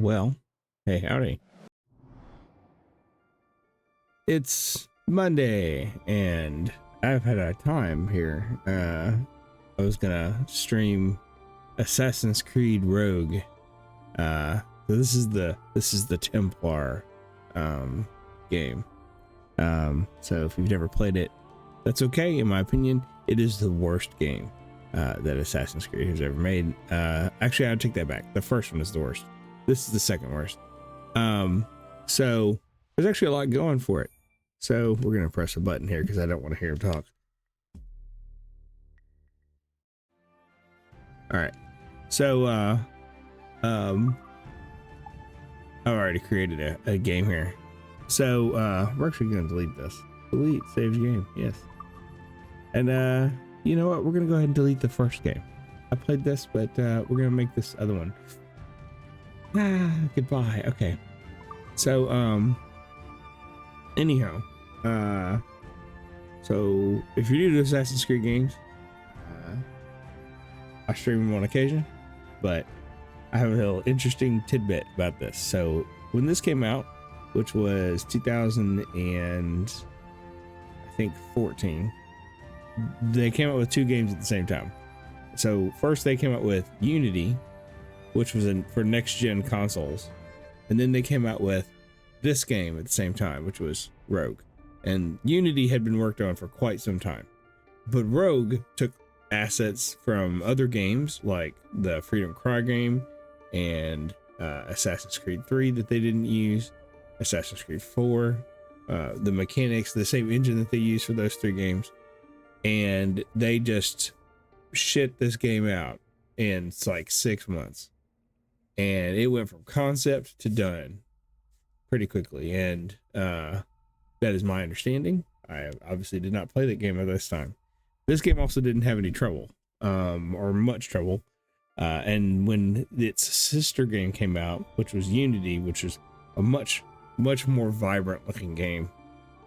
Well, hey, howdy. It's Monday, and I've had a time here. I was gonna stream Assassin's Creed Rogue. So this is the Templar game. So if you've never played it, that's okay. In my opinion, it is the worst game that Assassin's Creed has ever made. Actually, I'd take that back. The first one is the worst. This is the second worst. So there's actually a lot going for it. So we're gonna press a button here because I don't want to hear him talk. All right. So I've already created a game here. So we're actually gonna delete this. Delete saves game. Yes. And you know what? We're gonna go ahead and delete the first game. I played this, but we're gonna make this other one. Goodbye. Okay. So anyhow, so if you're new to Assassin's Creed games, I stream them on occasion, but I have a little interesting tidbit about this. So when this came out, which was 2014, they came out with two games at the same time. So first they came out with Unity, which was for next gen consoles, and then they came out with this game at the same time, which was Rogue. And Unity had been worked on for quite some time, but Rogue took assets from other games like the Freedom Cry game and Assassin's Creed 3 that they didn't use, Assassin's Creed 4, the mechanics, the same engine that they used for those three games, and they just shit this game out in like 6 months, and it went from concept to done pretty quickly. And that is my understanding. I obviously did not play that game at this time. This game also didn't have any trouble, or much trouble. And when its sister game came out, which was Unity, which is a much more vibrant looking game,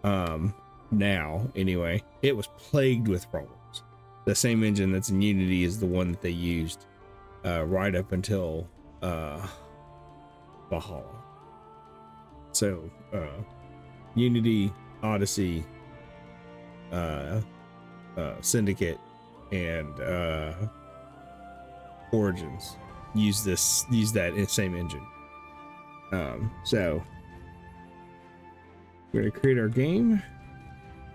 now anyway, it was plagued with problems. The same engine that's in Unity is the one that they used right up until Valhalla. So Unity, Odyssey, Syndicate, and Origins use that same engine. So we're gonna create our game.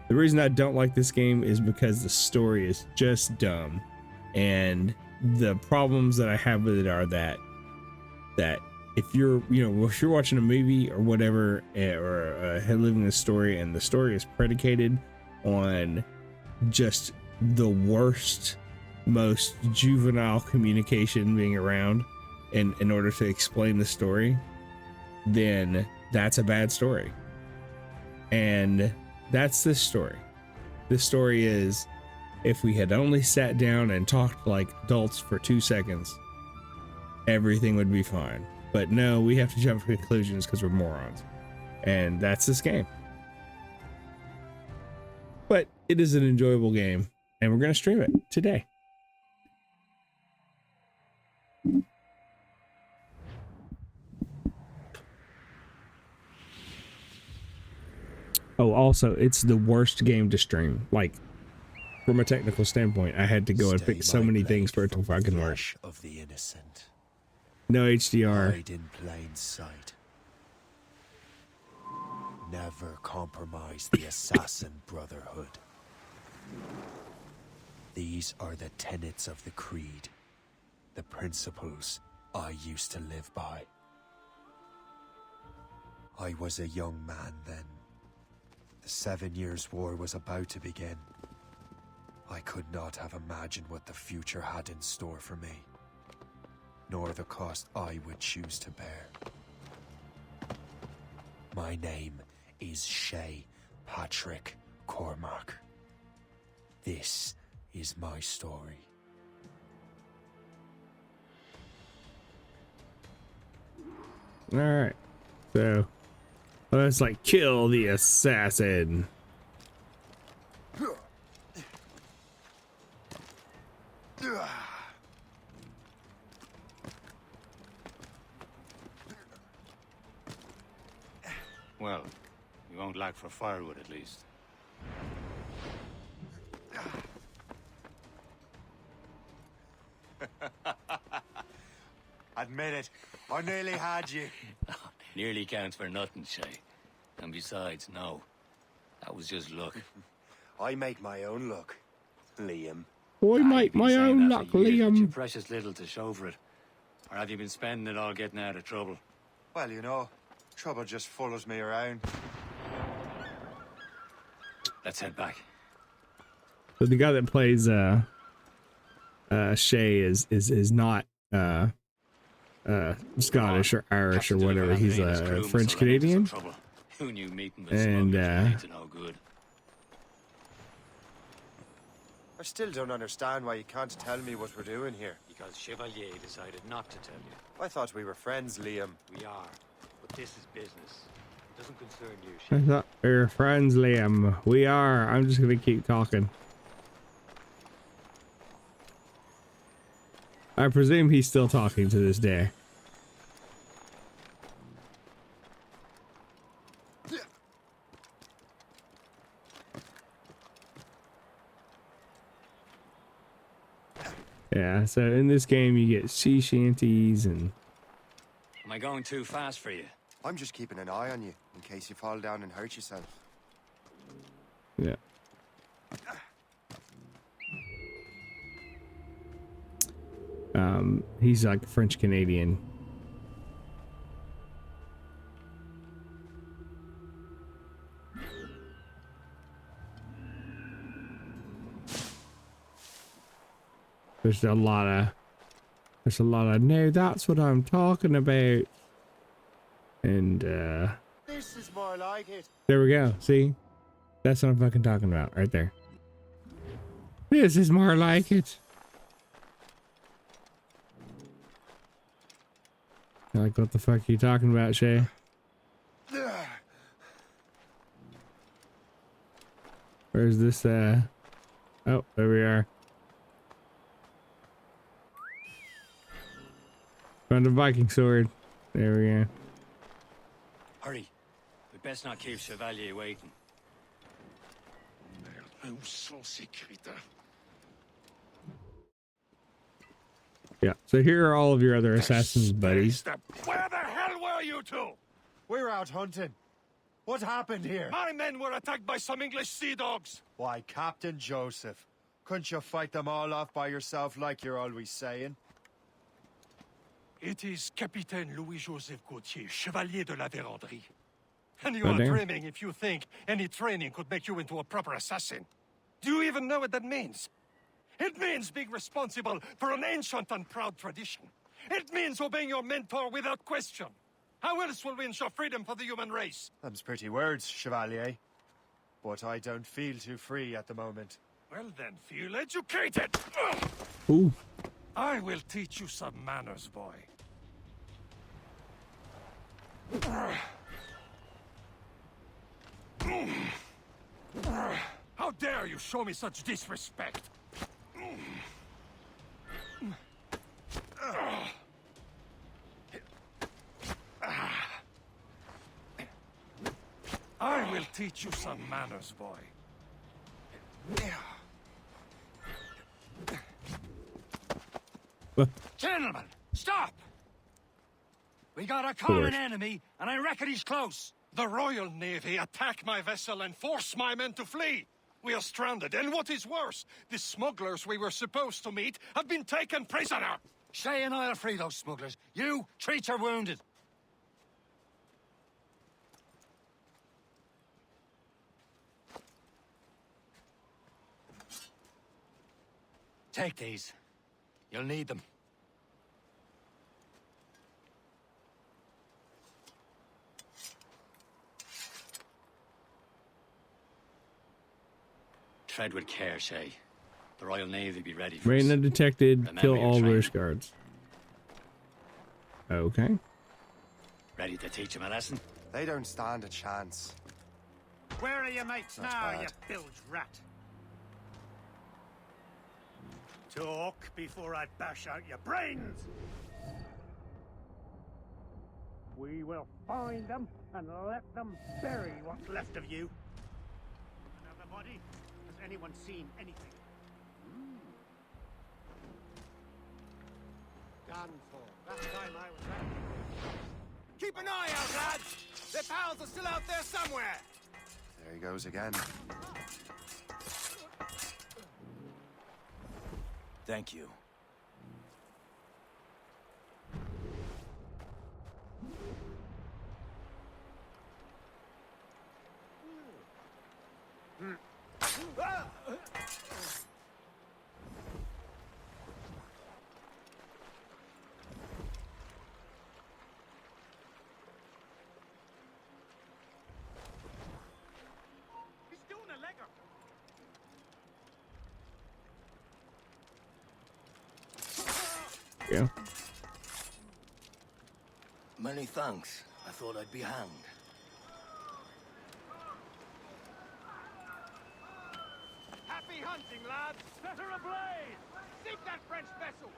The reason I don't like this game is because the story is just dumb, and the problems that I have with it are that if you're watching a movie or whatever, or living a story, and the story is predicated on just the worst, most juvenile communication being around in order to explain the story, then that's a bad story. And that's this story. This story is, if we had only sat down and talked like adults for 2 seconds, everything would be fine. But no, we have to jump to conclusions because we're morons. And that's this game. But it is an enjoyable game, and we're going to stream it today. Oh, also, it's the worst game to stream. Like, from a technical standpoint, I had to go and fix so many things for it to fucking work. Of the innocent. No HDR. Hide in plain sight. Never compromise the Assassin Brotherhood. These are the tenets of the creed, the principles I used to live by. I was a young man then. The 7 Years' War was about to begin. I could not have imagined what the future had in store for me, nor the cost I would choose to bear. My name is Shay Patrick Cormac. This is my story. All right, so let's like kill the assassin. Well, you won't lack for firewood at least. Admit it, I nearly had you. Nearly counts for nothing, Shay. And besides, no. That was just luck. I make my own luck, Liam. I You've make been my saying own that luck, for years, but you've Liam. precious little to show for it. Or have you been spending it all getting out of trouble? Well, you know, trouble just follows me around. Let's head back. So the guy that plays Shay is not Scottish or Irish or whatever. He's a French Canadian. Who knew meeting with And, smugglers would lead to no good? I still don't understand why you can't tell me what we're doing here. Because Chevalier decided not to tell you. I thought we were friends, Liam. We are, but this is business. It doesn't concern you, I Shay. thought we were friends, Liam. We are. I'm just gonna keep talking. I presume he's still talking to this day. Yeah, so in this game you get sea shanties and Am I going too fast for you? I'm just keeping an eye on you, in case you fall down and hurt yourself. yeah. He's like French Canadian. There's a lot of no, that's what I'm talking about. And This is more like it. there we go. See? That's what I'm fucking talking about right there. This is more like it. Like, what the fuck are you talking about, Shay? Where's this, oh, there we are. Found a Viking sword. There we go. Hurry. We best not keep Chevalier waiting. Yeah, so here are all of your other assassins' buddies. Where the hell were you two? We're out hunting. What happened here? My men were attacked by some English sea dogs. Why, Captain Joseph, couldn't you fight them all off by yourself like you're always saying? It is Capitaine Louis-Joseph Gauthier, Chevalier de la Vérendrye. And you Oh, are damn. dreaming if you think any training could make you into a proper assassin. Do you even know what that means? It means being responsible for an ancient and proud tradition. It means obeying your mentor without question. How else will we ensure freedom for the human race? Them's pretty words, Chevalier. But I don't feel too free at the moment. Well then, feel educated. Ugh! Ooh, I will teach you some manners, boy. How dare you show me such disrespect? I will teach you some manners, boy. Gentlemen, stop! We got a common Course. enemy, and I reckon he's close. The Royal Navy attack my vessel and force my men to flee. We are stranded, and what is worse, the smugglers we were supposed to meet have been taken prisoner. Shay and I'll free those smugglers. You treat your wounded. Take these. You'll need them. Tread with care, Shay. The Royal Navy be ready for us. rain undetected, Remember kill your all training. British guards. Okay. Ready to teach him a lesson? They don't stand a chance. Where are your mates Not now, bad. you bilge rat? Talk before I bash out your brains! We will find them and let them bury what's left of you. Another body? Has anyone seen anything? Done for. That time I was at. Keep an eye out, lads! Their pals are still out there somewhere! There he goes again. Thank you. He's doing a legger. Yeah. Many thanks. I thought I'd be hanged. Happy hunting, lads! Set her ablaze! Seek that French vessel!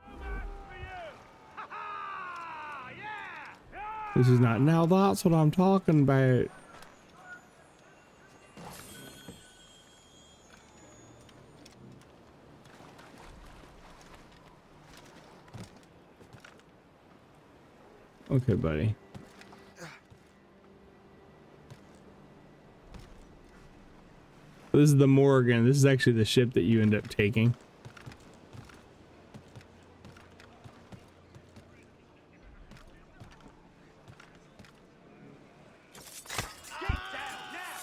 No match for you! Ha ha! Yeah! This is not. Now that's what I'm talking about. Okay, buddy. This is the Morgan. This is actually the ship that you end up taking. Get down now!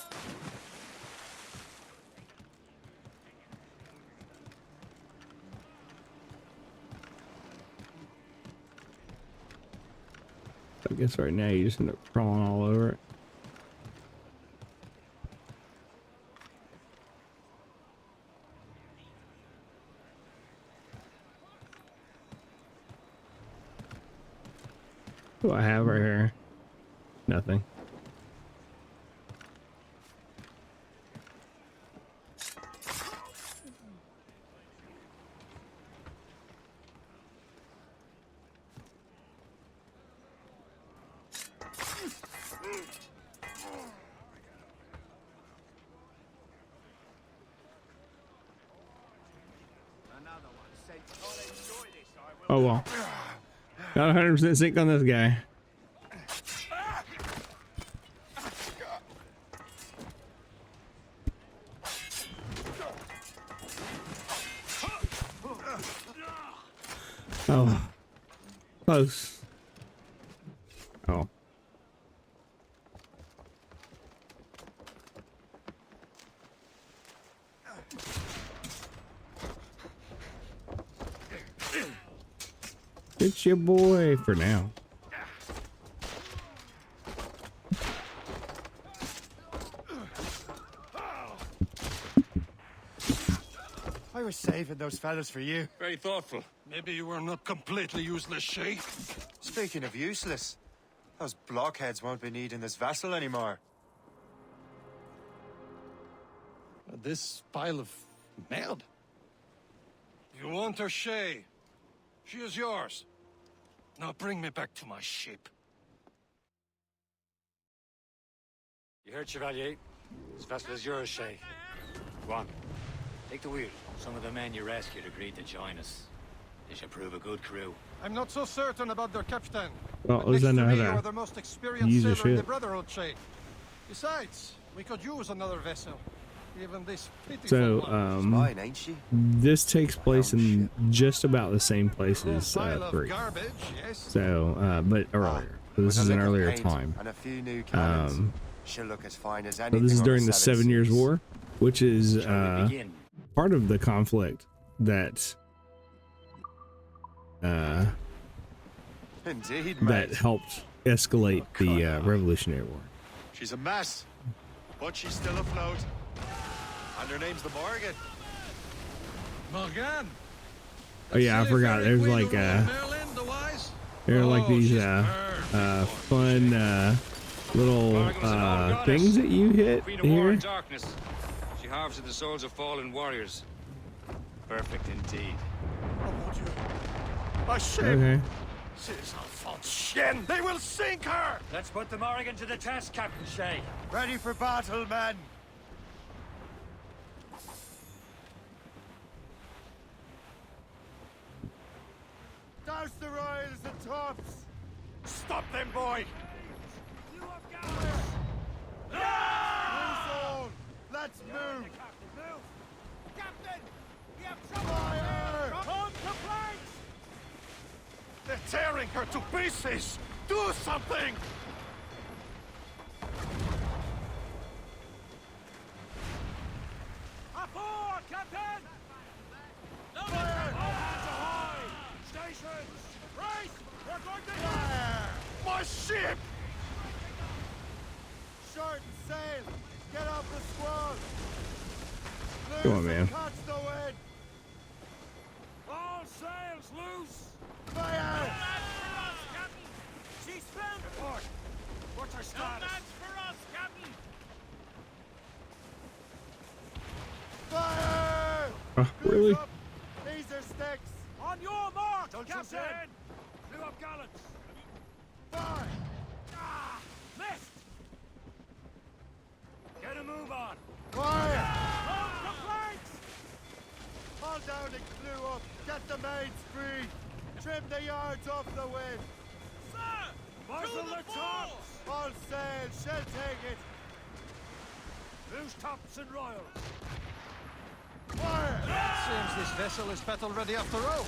I guess right now you just end up crawling all over it. What do I have right here? Nothing. Another one sent. I'll enjoy this, I will. Oh well. Got 100% sync on this guy. Oh. Close. Oh. It's your boy for now. I was saving those fellas for you. Very thoughtful. Maybe you were not completely useless, Shay. Speaking of useless, those blockheads won't be needing this vessel anymore. This pile of merd? You want her, Shay? She is yours. Now bring me back to my ship. You heard, Chevalier? This vessel is yours, Shay. Go on. Take the wheel. Some of the men you rescued agreed to join us. They should prove a good crew. I'm not so certain about their captain. Well, But at least next I know to me, how you to are the most experienced use the sailor in the ship. Brotherhood, Shay. Besides, we could use another vessel. Even this pitiful So, one. Mine, ain't she? this takes place in just about the same place A as pile of 3. garbage, yes. So, but earlier. So this With is a an lick of earlier paint time. And a few new cannons. So She'll look as fine as anything. this is on during the Seven 7 Years Seas. War, which is Shall we begin? part of the conflict that Indeed, that mate. helped escalate the Revolutionary War. She's a mess, but she's still afloat. And her name's the Morgan. Morgan. Oh yeah, I forgot. There's like Merlin the Wise. there are like Oh, these she's perfect. fun little things that you hit Queen of War here. and Darkness. She harvested the souls of fallen warriors. Perfect indeed. Oh, would you? A ship. Okay. She's Alphonse Shen! They will sink her! Let's put the Morrigan to the test, Captain Shay. Ready for battle, men! Douse the royals and tops! Stop them, boy! You have got Loose all! Let's move! Move! Captain! We have trouble! Fire! On the flanks! They're tearing her to pieces! Do something! Aboard, Captain! No, Fire! all hands ahoy! Stations! Brace! We're going to Fire! My ship! Short and sail! Get off the squall! Loose Come on, man. and catch the wind! all sails loose! Fire! She's found port! What's her status? No match for us, Captain! Fire! Really? Loose up! These are sticks! On your mark, Don't you Captain! say. Blew up gallants! Fire! Ah! Missed! Get a move on. Fire! On the flanks! Haul down and clew up! Get the mains free! Trim the yards off the wind! Sir! Muzzle the tops! All sail! Shall take it! Loose tops and royals! Fire! Seems this vessel is battle ready after all.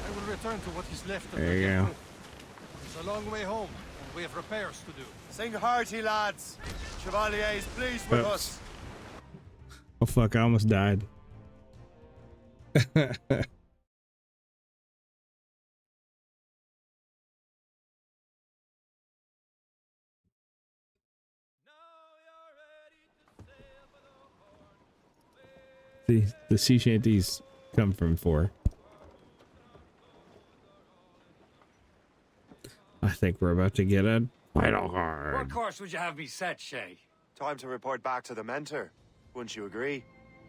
I will return to what is left of There the you go. crew. It's a long way home, and we have repairs to do. Sing hearty, lads! Chevalier is pleased with Oops. us! Oh fuck! I almost died. The sea shanties come from 4. I think we're about to get a vital What hard. course would you have me set, Shay? Time to report back to the mentor. Wouldn't you agree?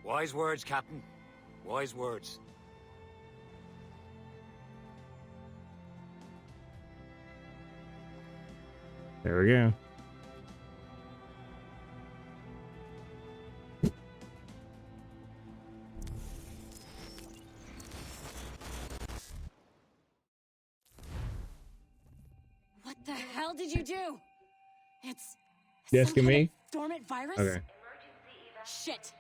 Wise words, Captain. Wise words. There we go. What the hell did you do? It's You some asking kind me? of dormant virus? Okay. Shit.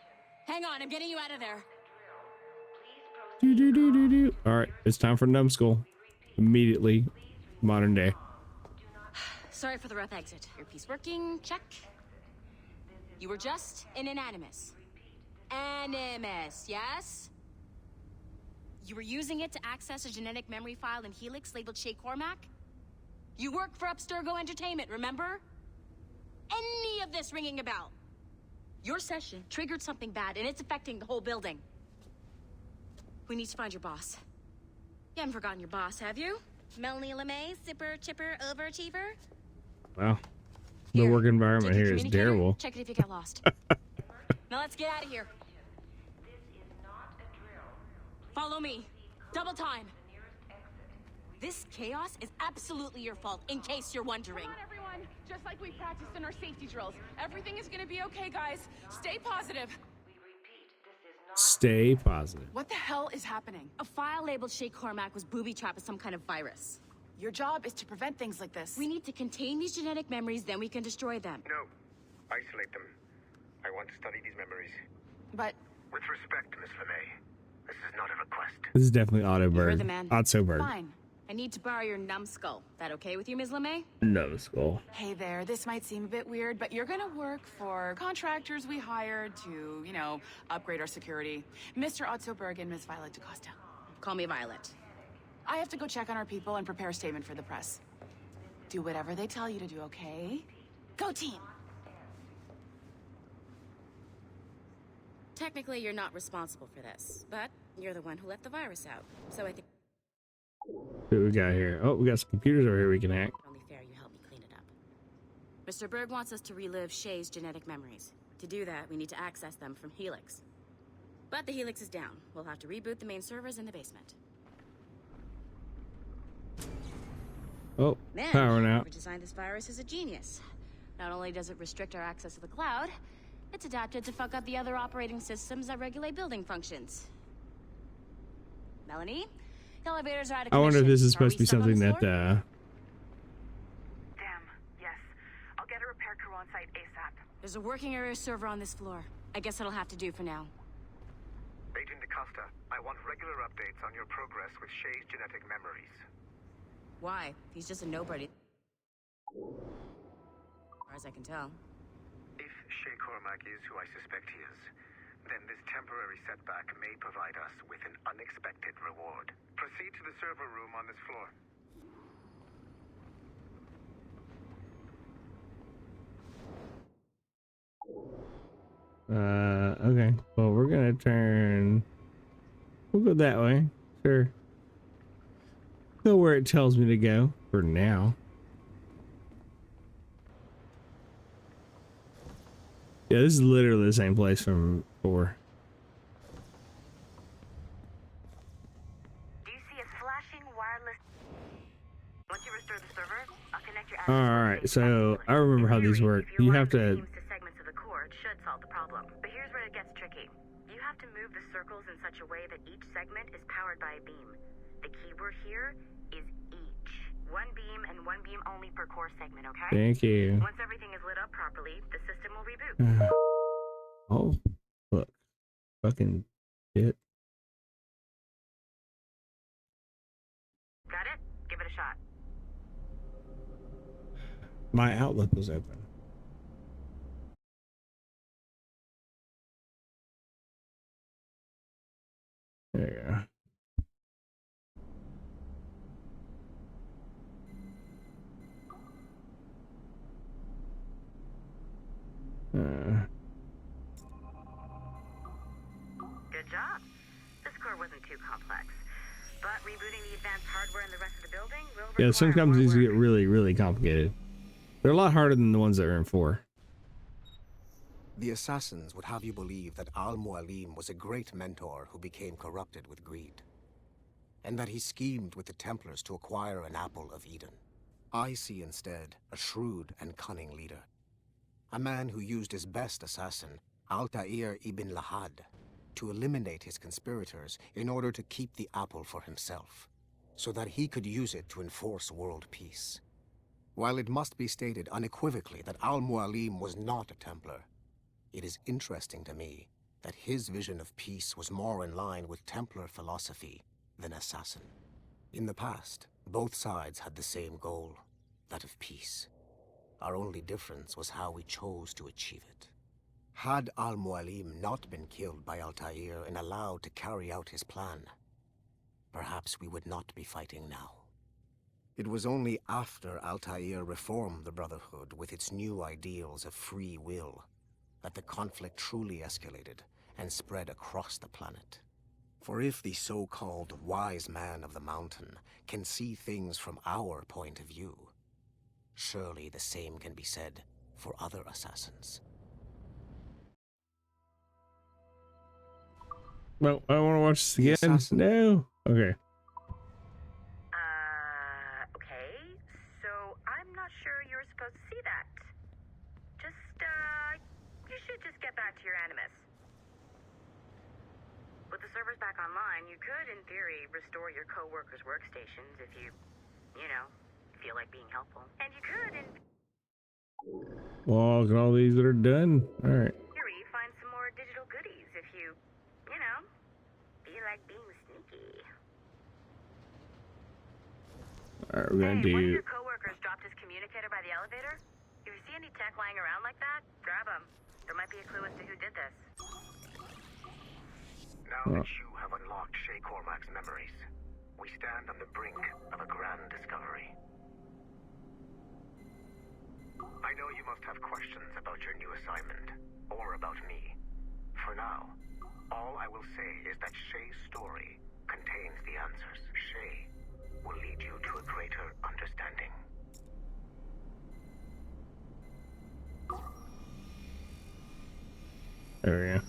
Hang on, I'm getting you out of there. All right, it's time for numbskull. Immediately, modern day. Sorry for the rough exit. Earpiece working, check. You were just an Animus. Animus, yes? You were using it to access a genetic memory file in Helix labeled Shay Cormac? You worked for Abstergo Entertainment, remember? Any of this ringing a bell? Your session triggered something bad, and it's affecting the whole building. We need to find your boss. You haven't forgotten your boss, have you? Melanie LeMay, Sipper, Chipper, Overachiever? Wow, the Here, work environment take your here is communicator, terrible. Check it if you get lost. Now let's get out of here. Follow me. Double time. This chaos is absolutely your fault, in case you're wondering. Come on, everyone. Just like we practiced in our safety drills. Everything is gonna be okay, guys. Stay positive. Stay positive. What the hell is happening? A file labeled Shay Cormac was booby-trapped with some kind of virus. Your job is to prevent things like this. We need to contain these genetic memories, then we can destroy them. No. Isolate them. I want to study these memories. But With respect, Miss LeMay, this is not a request. This is definitely Otto You're Berg. the man. Otto Berg. fine. I need to borrow your numbskull. That okay with you, Ms. LeMay? Numbskull. Hey there, this might seem a bit weird, but you're gonna work for contractors we hired to, you know, upgrade our security. Mr. Ottoberg and Miss Violet DaCosta. Call me Violet. I have to go check on our people and prepare a statement for the press. Do whatever they tell you to do, okay? Go team! Technically, you're not responsible for this, but you're the one who let the virus out. So I think What we got here? Oh, we got some computers over here we can hack. only fair you help me clean it up. Mr. Berg wants us to relive Shay's genetic memories. To do that, we need to access them from Helix. But the Helix is down. We'll have to reboot the main servers in the basement. Oh, Man, powering out. whoever designed this virus is a genius. Not only does it restrict our access to the cloud, it's adapted to fuck up the other operating systems that regulate building functions. Melanie, the elevators are out of I wonder if commission. this is Are supposed to we be stuck on something the that, floor? Damn, yes. I'll get a repair crew on site ASAP. There's a working area server on this floor. I guess that'll have to do for now. Agent DaCosta, I want regular updates on your progress with Shay's genetic memories. Why? He's just a nobody. As far as I can tell. If Shay Cormac is who I suspect he is, then this temporary setback may provide us with an unexpected reward. Proceed to the server room on this floor. Okay. Well, we're gonna turn. We'll go that way. Sure. Go where it tells me to go for now. Yeah, this is literally the same place from 4. Do you see a flashing wireless? Once you restore the server, I'll connect your Alright, so I remember how these work. You have to. segments of the core, it should solve the problem. But here's where it gets tricky. You have to move the circles in such a way that each segment is powered by a beam. The keyword here is each. One beam and one beam only per core segment, okay? Thank you. Once everything is lit up properly, the system will reboot. Oh, look. Fucking shit. Got it? Give it a shot. My Outlook was open. There you go. Good job. This core wasn't too complex. But rebooting the advanced hardware in the rest of the building will Yeah, some require more companies work. get really, really complicated. They're a lot harder than the ones that are in 4. The assassins would have you believe that Al-Mualim was a great mentor who became corrupted with greed, and that he schemed with the Templars to acquire an apple of Eden. I see instead a shrewd and cunning leader, a man who used his best assassin, Altair ibn Lahad, to eliminate his conspirators in order to keep the apple for himself, so that he could use it to enforce world peace. While it must be stated unequivocally that Al-Mualim was not a Templar, it is interesting to me that his vision of peace was more in line with Templar philosophy than assassin. In the past, both sides had the same goal, that of peace. Our only difference was how we chose to achieve it. Had Al-Mualim not been killed by Altair and allowed to carry out his plan, perhaps we would not be fighting now. It was only after Altair reformed the Brotherhood with its new ideals of free will that the conflict truly escalated and spread across the planet. For if the so-called wise man of the mountain can see things from our point of view, surely the same can be said for other assassins. Well, I want to watch this again. No. Okay. Okay. So I'm not sure you're supposed to see that. You should just get back to your Animus. With the servers back online, you could, in theory, restore your co-workers' workstations if you feel like being helpful. And you could, in Well, look at all these that are done. All right. theory, find some more digital goodies if you feel like being sneaky. All right, we're gonna One of do. your coworkers dropped his communicator by the elevator. If you see any tech lying around like that, grab them. There might be a clue as to who did this. Now that you have unlocked Shay Cormac's memories, we stand on the brink of a grand discovery. I know you must have questions about your new assignment, or about me. For now, all I will say is that Shay's story contains the answers. Shay will lead you to a greater understanding. There we go.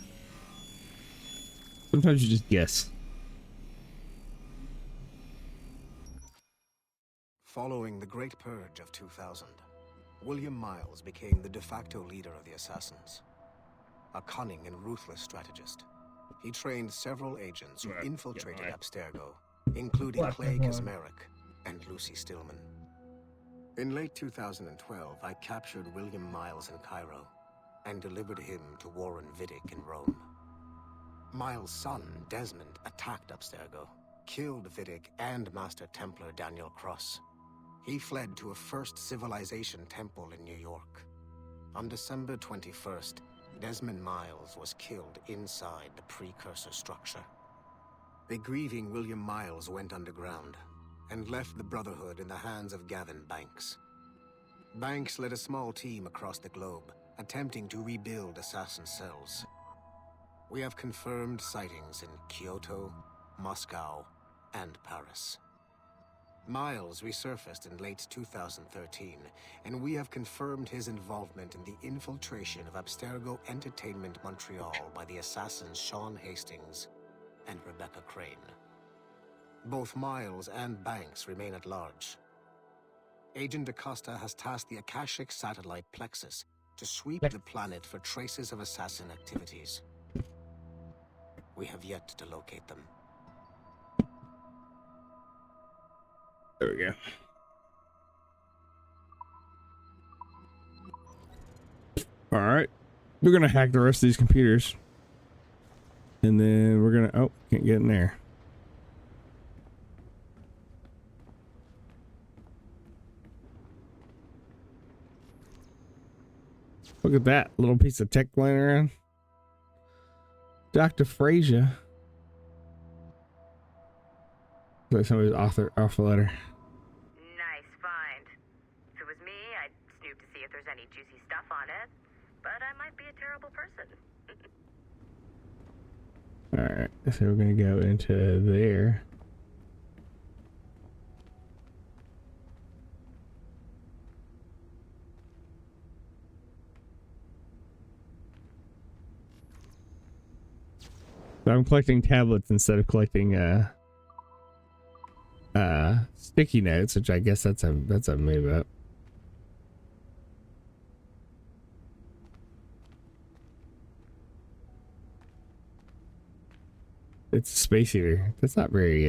Sometimes you just guess. Following the Great Purge of 2000, William Miles became the de facto leader of the Assassins. A cunning and ruthless strategist, he trained several agents who infiltrated Abstergo, including Clay Kaczmarek and Lucy Stillman. In late 2012, I captured William Miles in Cairo and delivered him to Warren Vidic in Rome. Miles' son, Desmond, attacked Abstergo, killed Vidic and Master Templar Daniel Cross. He fled to a First Civilization temple in New York. On December 21st, Desmond Miles was killed inside the precursor structure. The grieving William Miles went underground and left the Brotherhood in the hands of Gavin Banks. Banks led a small team across the globe, attempting to rebuild assassin cells. We have confirmed sightings in Kyoto, Moscow, and Paris. Miles resurfaced in late 2013, and we have confirmed his involvement in the infiltration of Abstergo Entertainment Montreal by the assassins Sean Hastings and Rebecca Crane. Both Miles and Banks remain at large. Agent DaCosta has tasked the Akashic satellite Plexus to sweep the planet for traces of assassin activities. We have yet to locate them. There we go. All right. We're going to hack the rest of these computers. And then we're going to... Oh, can't get in there. Look at that little piece of tech laying around. Dr. Frazier. Like somebody's offer letter. Nice find. If it was me, I'd snoop to see if there's any juicy stuff on it. But I might be a terrible person. Alright, so we're gonna go into there. So I'm collecting tablets instead of collecting sticky notes, which I guess that's a move up. It's a space heater. That's not very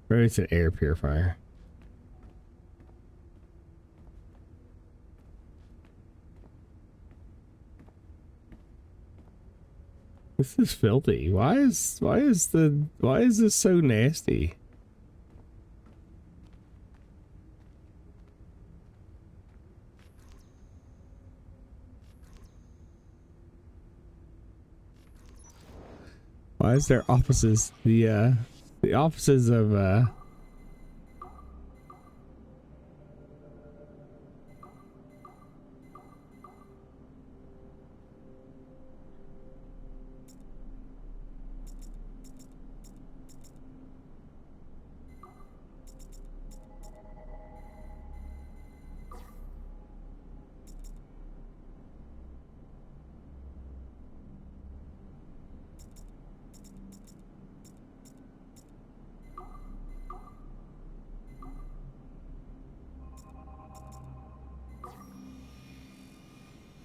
maybe it's an air purifier. This is filthy. Why is this so nasty? Why is there offices? The offices of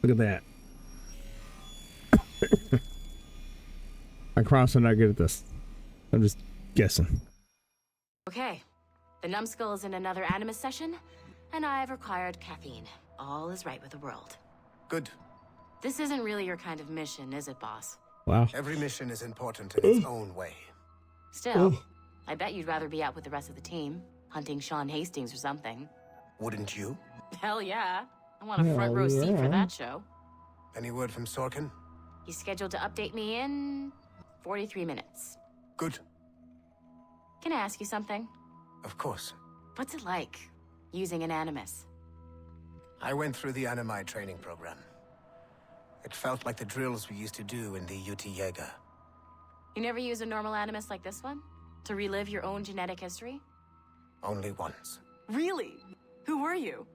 look at that. I promise I'm not good at this. I'm just guessing. Okay. The numbskull is in another Animus session, and I've required caffeine. All is right with the world. Good. This isn't really your kind of mission, is it, boss? Wow. Every mission is important in its own way. Still, I bet you'd rather be out with the rest of the team, hunting Sean Hastings or something. Wouldn't you? Hell yeah. I want a front row seat for that show. Any word from Sorkin? He's scheduled to update me in 43 minutes. Good. Can I ask you something? Of course. What's it like, using an Animus? I went through the Animi training program. It felt like the drills we used to do in the UT Jaeger. You never use a normal Animus like this one? To relive your own genetic history? Only once. Really? Who were you?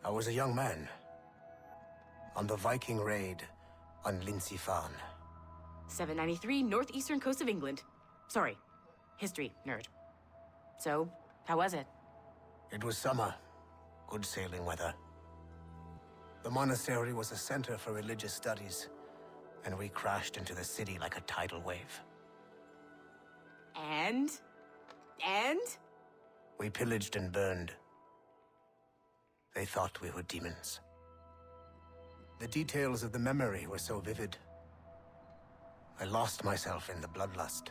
I was a young man. On the Viking raid on Lindsey Farn. 793, northeastern coast of England. Sorry, history nerd. So, how was it? It was summer. Good sailing weather. The monastery was a center for religious studies, and we crashed into the city like a tidal wave. And? We pillaged and burned. They thought we were demons. The details of the memory were so vivid. I lost myself in the bloodlust.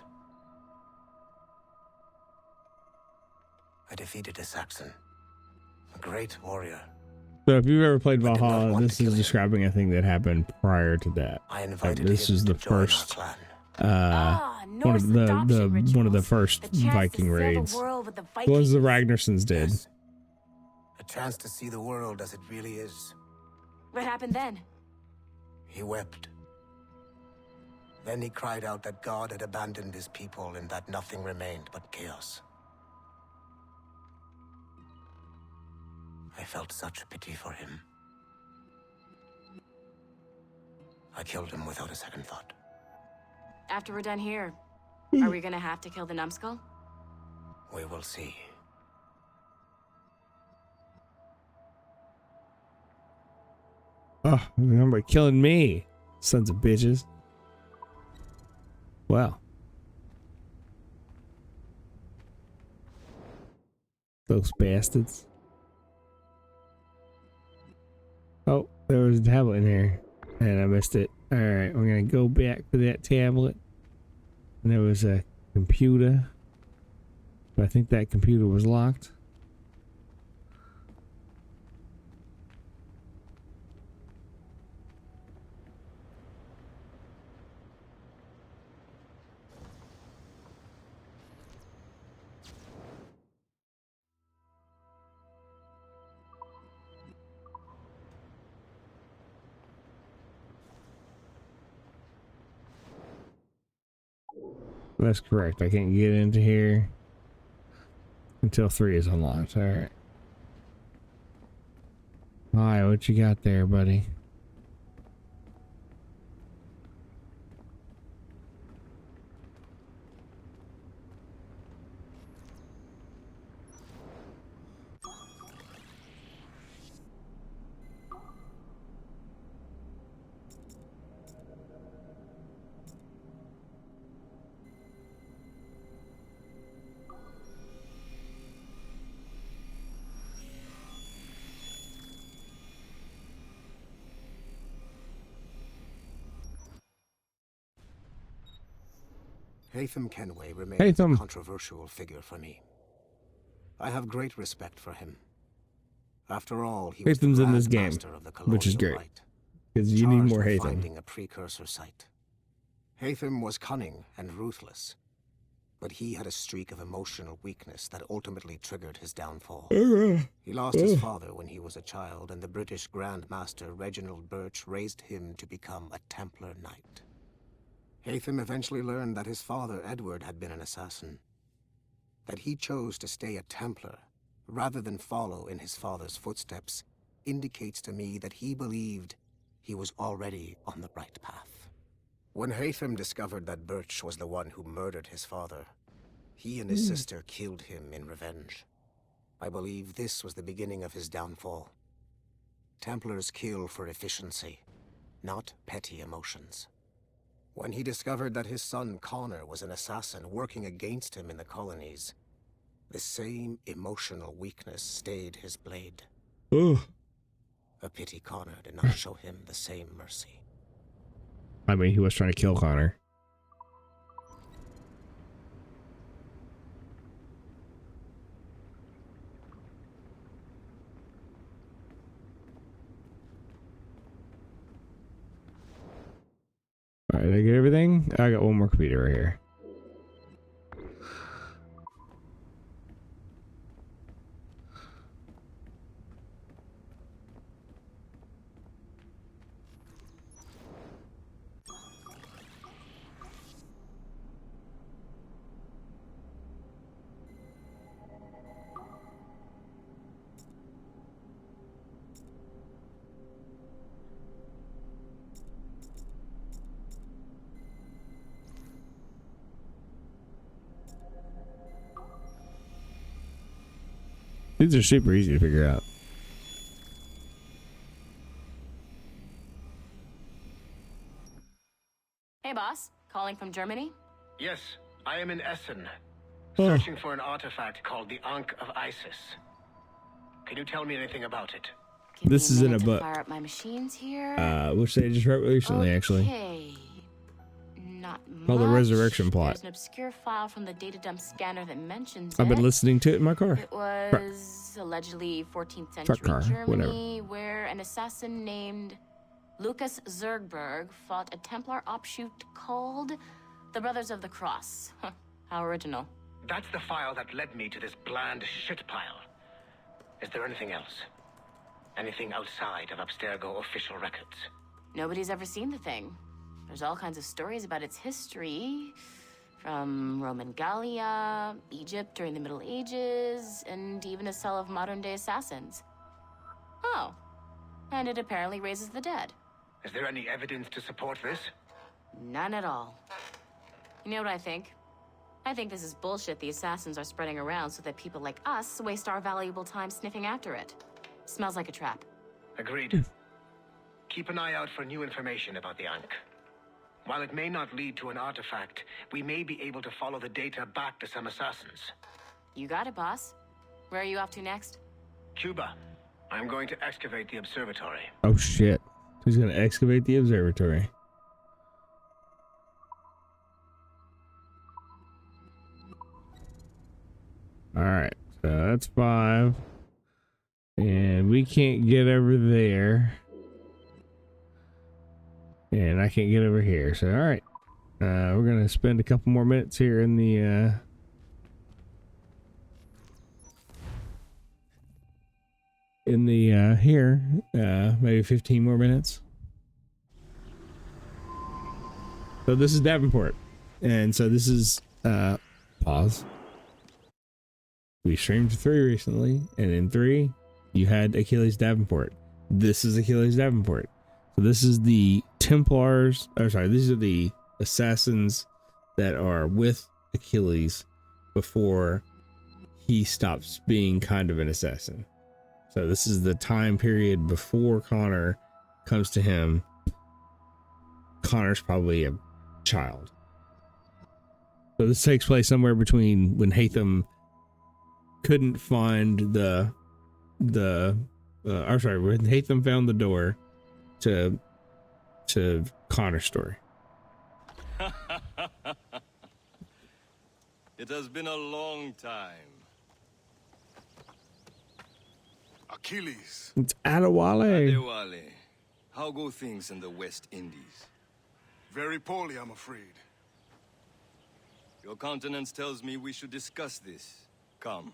I defeated a Saxon, a great warrior. So if you've ever played Valhalla, this is describing a thing that happened prior to that. This is the first, one of the first Viking raids. The ones the Ragnarsons did. Yes. A chance to see the world as it really is. What happened then? He wept. Then he cried out that God had abandoned his people and that nothing remained but chaos. I felt such pity for him. I killed him without a second thought. After we're done here, are we gonna have to kill the numbskull? We will see. Oh, remember killing me, sons of bitches. Wow. Those bastards. Oh, there was a tablet in here, and I missed it. Alright, we're gonna go back for that tablet. And there was a computer, but I think that computer was locked. That's correct. I can't get into here until 3 is unlocked. Alright. Alright, what you got there, buddy? Haytham Kenway remains a controversial figure for me. I have great respect for him. After all, he was the Haytham's in this game, master of the which is colonial great. rite, Because you need charged more with Haytham. finding a precursor site. Haytham was cunning and ruthless, but he had a streak of emotional weakness that ultimately triggered his downfall. He lost his father when he was a child, and the British Grand Master Reginald Birch raised him to become a Templar Knight. Haytham eventually learned that his father, Edward, had been an assassin. That he chose to stay a Templar, rather than follow in his father's footsteps, indicates to me that he believed he was already on the right path. When Haytham discovered that Birch was the one who murdered his father, he and his sister killed him in revenge. I believe this was the beginning of his downfall. Templars kill for efficiency, not petty emotions. When he discovered that his son Connor was an assassin working against him in the colonies, the same emotional weakness stayed his blade. A pity Connor did not show him the same mercy. I mean, he was trying to kill Connor. Alright, did I get everything? I got one more computer right here. These are super easy to figure out. Hey, boss. Calling from Germany? Yes, I am in Essen, Oh. searching for an artifact called the Ankh of Isis. Can you tell me anything about it? Give This me is in minute a to book. Fire up my machines here. Which they just wrote recently, actually. Okay. Not Called the much. Resurrection Plot. There's an obscure file from the data dump scanner that mentions I've been it. listening to it in my car. It was allegedly 14th century car, Germany, where an assassin named Lucas Zergberg fought a Templar offshoot called the Brothers of the Cross. Huh, how original. That's the file that led me to this bland shit pile. Is there anything else? Anything outside of Abstergo official records? Nobody's ever seen the thing. There's all kinds of stories about its history, from Roman Gallia, Egypt during the Middle Ages, and even a cell of modern-day assassins. Oh, and it apparently raises the dead. Is there any evidence to support this? None at all. You know what I think? I think this is bullshit the assassins are spreading around so that people like us waste our valuable time sniffing after it. Smells like a trap. Agreed. Keep an eye out for new information about the Ankh. While it may not lead to an artifact, we may be able to follow the data back to some assassins. You got it, boss. Where are you off to next? Cuba. I'm going to excavate the observatory. Oh shit. He's gonna excavate the observatory. Alright, so that's 5. And we can't get over there. And I can't get over here. So alright. We're gonna spend a couple more minutes here in the here. Maybe 15 more minutes. So this is Davenport. And so this is pause. We streamed 3 recently, and in 3 you had Achilles Davenport. This is Achilles Davenport. So this is the Templars, or sorry, these are the assassins that are with Achilles before he stops being kind of an assassin. So this is the time period before Connor comes to him. Connor's probably a child. So this takes place somewhere between when Hatham couldn't find when Hatham found the door to Connor's story. It has been a long time. Achilles. It's Adewale. Adewale, how go things in the West Indies? Very poorly, I'm afraid. Your countenance tells me we should discuss this. Come.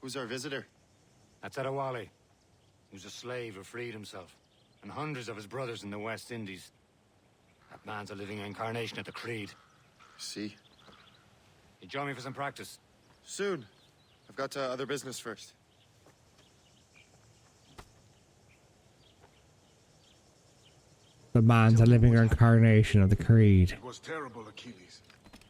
Who's our visitor? That's Adewale. He was a slave who freed himself, and hundreds of his brothers in the West Indies. That man's a living incarnation of the Creed. See? You join me for some practice? Soon. I've got other business first. The man's a living incarnation of the Creed. It was terrible, Achilles.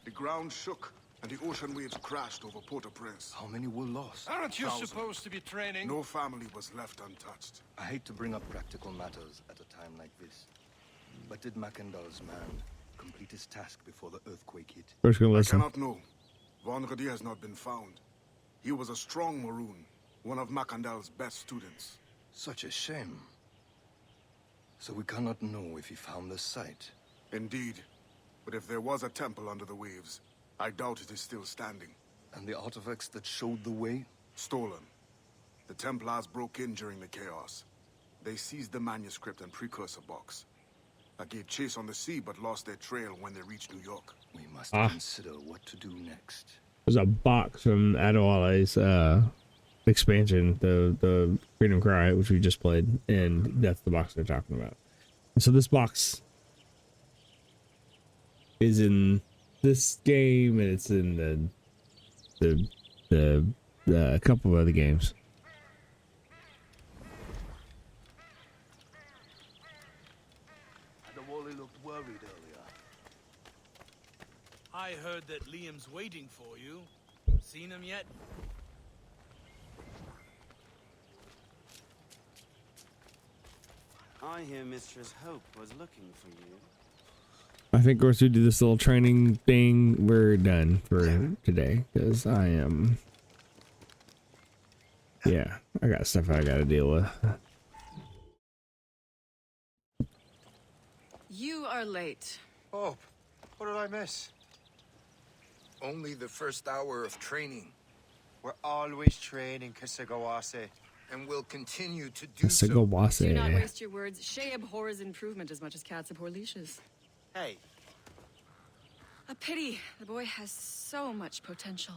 The ground shook, and the ocean waves crashed over Port-au-Prince. How many were lost? Aren't you 1,000. supposed to be training? No family was left untouched. I hate to bring up practical matters at a time like this. But did Macandal's man complete his task before the earthquake hit? First gonna I listen. cannot know. Von Rudi has not been found. He was a strong Maroon, one of Macandal's best students. Such a shame. So we cannot know if he found the site. Indeed. But if there was a temple under the waves, I doubt it is still standing. And the artifacts that showed the way? Stolen. The Templars broke in during the chaos. They seized the manuscript and precursor box. I gave chase on the sea, but lost their trail when they reached New York. We must Ah. consider what to do next. There's a box from Adewale's expansion, the Freedom Cry, which we just played, and that's the box they're talking about. And so this box is in this game, and it's in the couple of other games. Adewale looked worried earlier. I heard that Liam's waiting for you. Seen him yet? I hear Mistress Hope was looking for you. I think once we do this little training thing, we're done for today. Because I am... Yeah, I got stuff I gotta deal with. You are late. Oh, what did I miss? Only the first hour of training. We're always training, Kisagawase. And we'll continue to do so. Do not waste your words. Shay abhors improvement as much as cats abhor leashes. Hey. A pity. The boy has so much potential.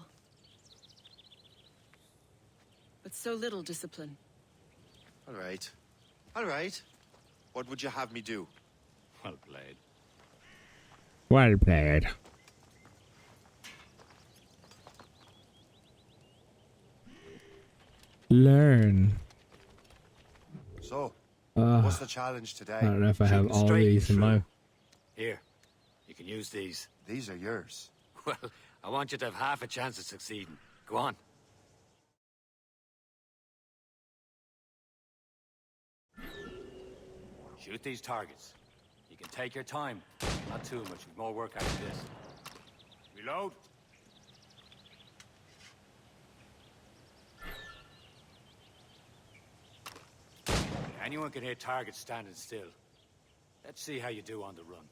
But so little discipline. All right. All right. What would you have me do? Well played. Well played. Learn. So, Uh, what's the challenge today? I don't know if I have Shooting all of straight these in my... Here, you can use these. These are yours. Well, I want you to have half a chance of succeeding. Go on. Shoot these targets. You can take your time. Not too much. We've more work after this. Reload. Anyone can hit targets standing still. Let's see how you do on the run.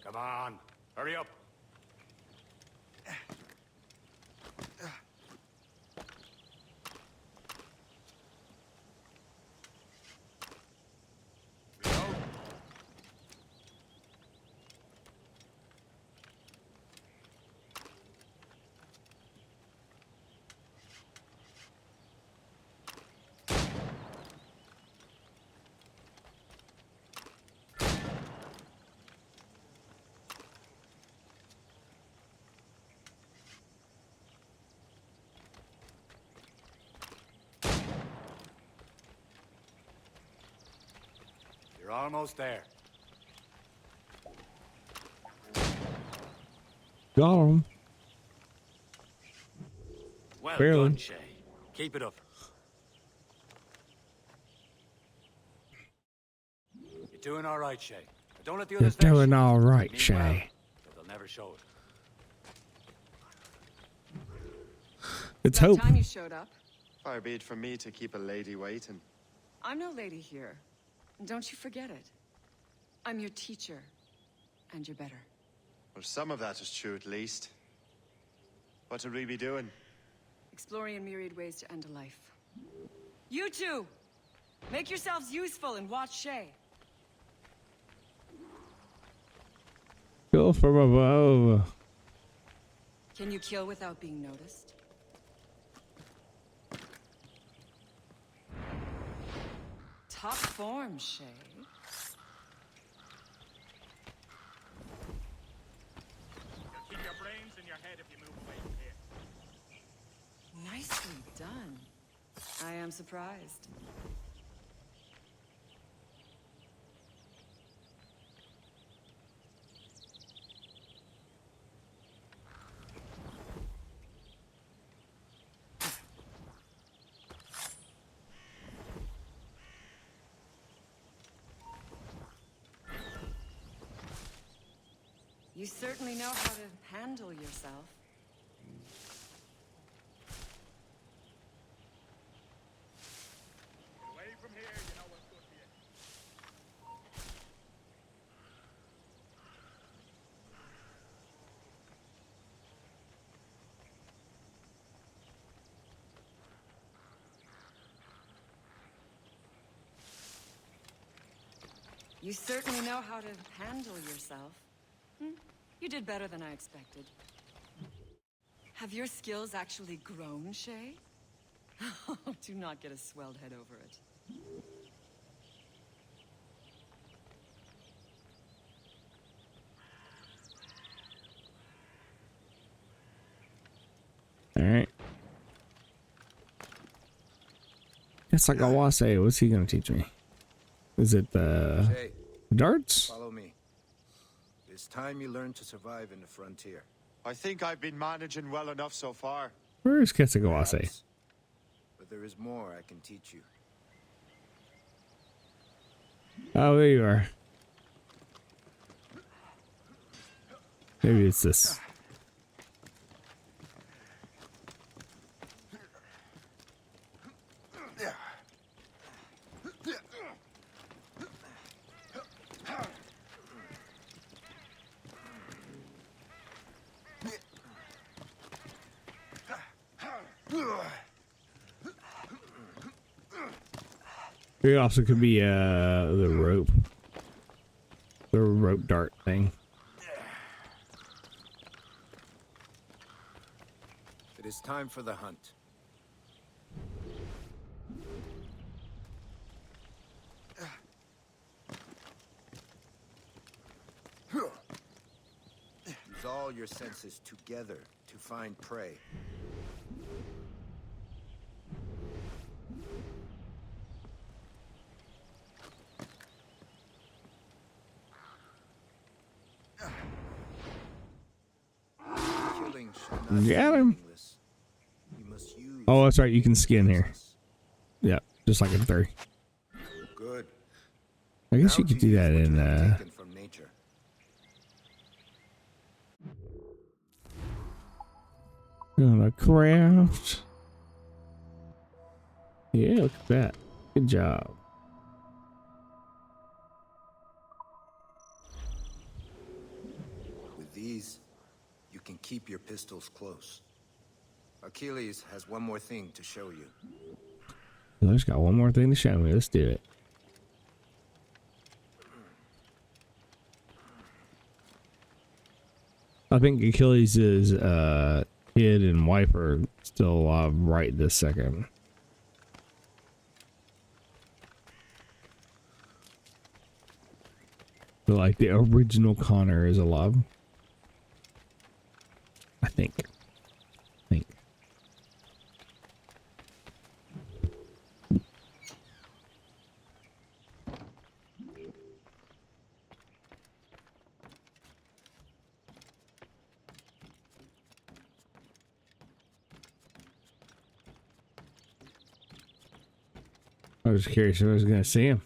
Come on, hurry up. You're almost there. Got him. Well Barely. done, Shay. Keep it up. You're doing all right, Shay. But don't let the You're others doing vex you. all right, Mean Shay. well, but they'll never show it. It's hope. Time you showed up. Far be it from me to keep a lady waiting. I'm no lady here. And don't you forget it. I'm your teacher. And you're better. Well, some of that is true at least. What would we be doing? Exploring a myriad ways to end a life. You two! Make yourselves useful and watch Shay. Kill from above. Can you kill without being noticed? Top form, Shay. Keep your brains in your head if you move away from here. Nicely done. I am surprised. You certainly know how to handle yourself. Away from here, you know what's good for you. You certainly know how to handle yourself. You did better than I expected. Have your skills actually grown, Shay? Do not get a swelled head over it. Alright. It's like Awase. What's he gonna teach me? Is it the Shay, darts? follow me. It's time you learn to survive in the frontier. I think I've been managing well enough so far. Where is Kesagawase? Perhaps, but there is more I can teach you. Oh, there you are. Maybe it's this. It also could be the rope dart thing. It is time for the hunt. Use all your senses together to find prey. Killing should not Got be him. meaningless. You must use Oh, that's right. You can skin here. Yeah, just like in 3. good. I guess Now you could to do use that what in you have taken from nature. gonna craft. Yeah, look at that. Good job. With these, you can keep your pistols close. Achilles has one more thing to show you. I just got one more thing to show me. Let's do it. I think Achilles' kid and wife are still alive right this second. But like the original Connor is alive. I think. I was curious if I was going to see him.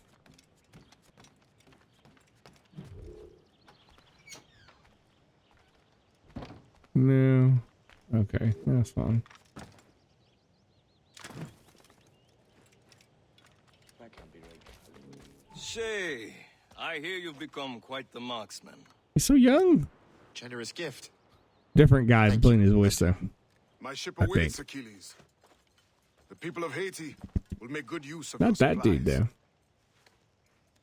No. Okay, that's fine. Shay, I hear you've become quite the marksman. He's so young. Generous gift. Different guy playing his voice though. My ship I awaits, think. Achilles. The people of Haiti will make good use of Not your that dude supplies. though.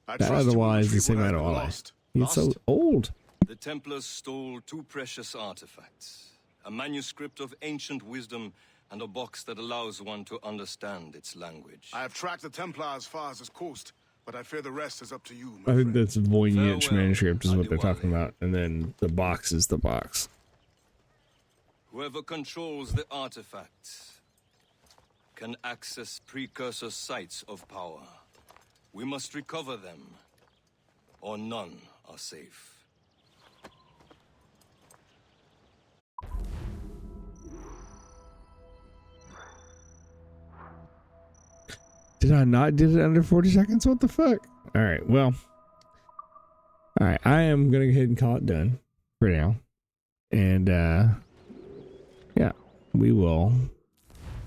I That trust you will otherwise the retrieve same what has amount of been life. lost. He's so old. The Templars stole 2 precious artifacts. A manuscript of ancient wisdom and a box that allows one to understand its language. I have tracked the Templar as far as this coast, but I fear the rest is up to you. I think that's Voynich Farewell, manuscript is what they're Adiwali. talking about, and then the box is the box. Whoever controls the artifacts can access precursor sites of power. We must recover them, or none are safe. Did I not did it under 40 seconds? What the fuck? All right, well. All right, I am going to go ahead and call it done for now. And yeah, we will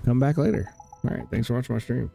come back later. All right, thanks for watching my stream.